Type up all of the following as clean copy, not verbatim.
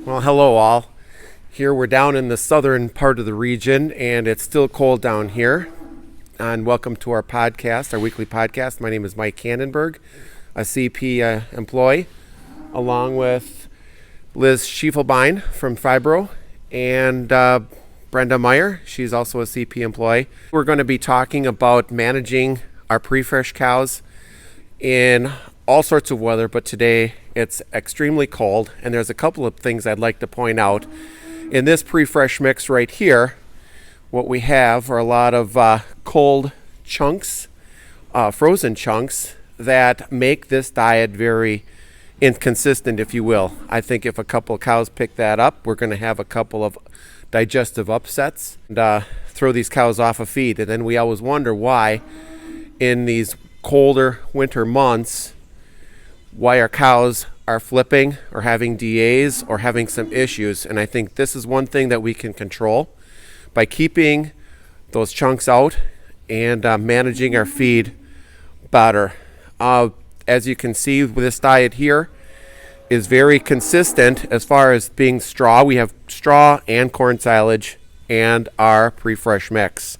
Well, hello all. Here we're down in the southern part of the region and it's still cold down here. And welcome to our podcast, our weekly podcast. My name is Mike Kannenberg, a CP employee, along with Liz Schiefelbein from Phibro and Brenda Meyer. She's also a CP employee. We're going to be talking about managing our pre-fresh cows in all sorts of weather, but today it's extremely cold, and there's a couple of things I'd like to point out. In this pre-fresh mix right here, what we have are a lot of cold chunks, frozen chunks, that make this diet very inconsistent, if you will. I think if a couple of cows pick that up, we're going to have a couple of digestive upsets and throw these cows off of feed. And then we always wonder why in these colder winter months, why our cows are flipping or having DAs or having some issues. And I think this is one thing that we can control by keeping those chunks out and managing our feed better. As you can see, this diet here is very consistent as far as being straw. We have straw and corn silage and our pre-fresh mix.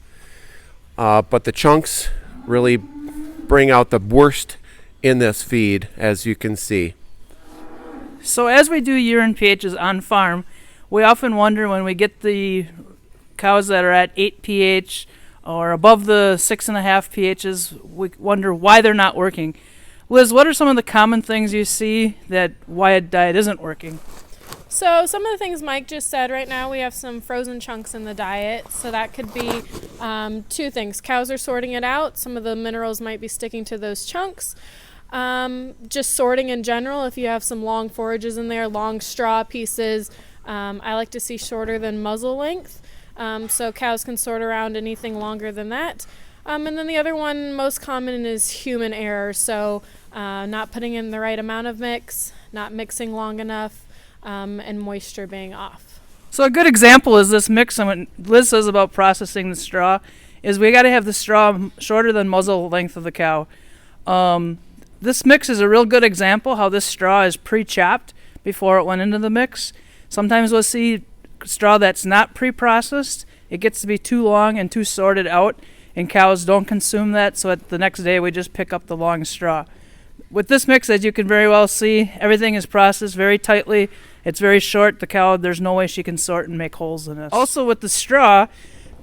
But the chunks really bring out the worst in this feed, as you can see. So as we do urine pHs on farm, we often wonder when we get the cows that are at 8 pH or above the 6.5 pHs, we wonder why they're not working. Liz, what are some of the common things you see that why a diet isn't working? So some of the things Mike just said, right now we have some frozen chunks in the diet. So that could be two things. Cows are sorting it out. Some of the minerals might be sticking to those chunks. Just sorting in general, if you have some long forages in there, long straw pieces, I like to see shorter than muzzle length. So cows can sort around anything longer than that. And then the other one most common is human error. So not putting in the right amount of mix, not mixing long enough, and moisture being off. So a good example is this mix, and what Liz says about processing the straw is we got to have the straw shorter than muzzle length of the cow. This mix is a real good example how this straw is pre-chopped before it went into the mix. Sometimes we'll see straw that's not pre-processed. It gets to be too long and too sorted out, and cows don't consume that, so at the next day we just pick up the long straw. With this mix, as you can very well see, everything is processed very tightly. It's very short. The cow, there's no way she can sort and make holes in it. Also with the straw,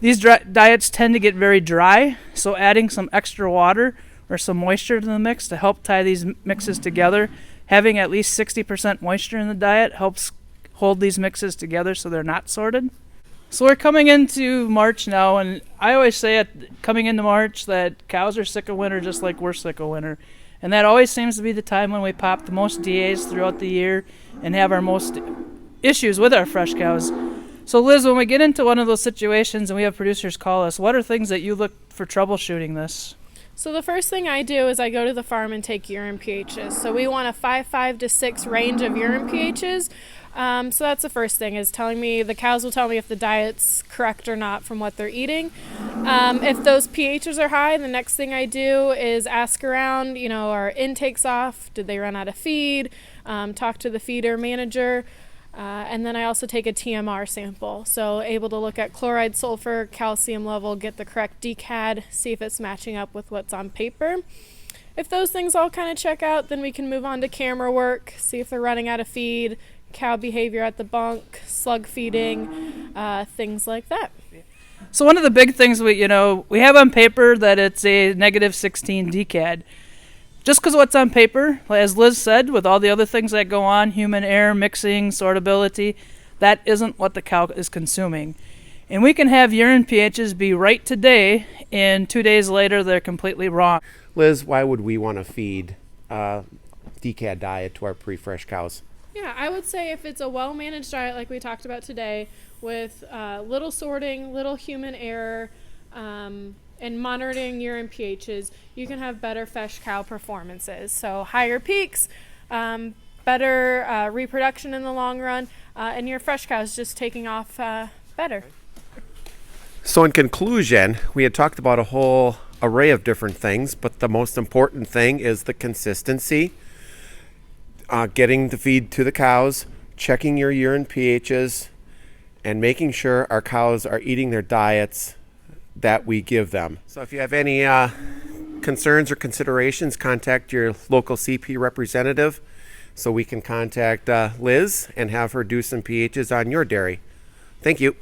these diets tend to get very dry, so adding some extra water or some moisture to the mix to help tie these mixes together, having at least 60% moisture in the diet helps hold these mixes together so they're not sorted. So we're coming into March now, and I always say coming into March that cows are sick of winter just like we're sick of winter. And that always seems to be the time when we pop the most DAs throughout the year and have our most issues with our fresh cows. So Liz, when we get into one of those situations and we have producers call us, what are things that you look for troubleshooting this? So the first thing I do is I go to the farm and take urine pHs. So we want a 5 to 6 range of urine pHs. So that's the first thing, is telling me, the cows will tell me if the diet's correct or not from what they're eating. If those pHs are high, the next thing I do is ask around, are intakes off? Did they run out of feed? Talk to the feeder manager. And then I also take a TMR sample. So able to look at chloride, sulfur, calcium level, get the correct DCAD, see if it's matching up with what's on paper. If those things all kind of check out, then we can move on to camera work, see if they're running out of feed, cow behavior at the bunk, slug feeding, things like that. So one of the big things we have on paper that it's a negative 16 DCAD. Just because what's on paper, as Liz said, with all the other things that go on, human error, mixing, sortability, that isn't what the cow is consuming. And we can have urine pHs be right today, and 2 days later they're completely wrong. Liz, why would we want to feed DCAD diet to our pre-fresh cows? Yeah, I would say if it's a well-managed diet like we talked about today, with little sorting, little human error, and monitoring urine pHs, you can have better fresh cow performances. So higher peaks, better reproduction in the long run, and your fresh cows just taking off better. So in conclusion, we had talked about a whole array of different things, but the most important thing is the consistency, getting the feed to the cows, checking your urine pHs, and making sure our cows are eating their diets that we give them. So if you have any concerns or considerations, contact your local CP representative so we can contact Liz and have her do some pHs on your dairy. Thank you.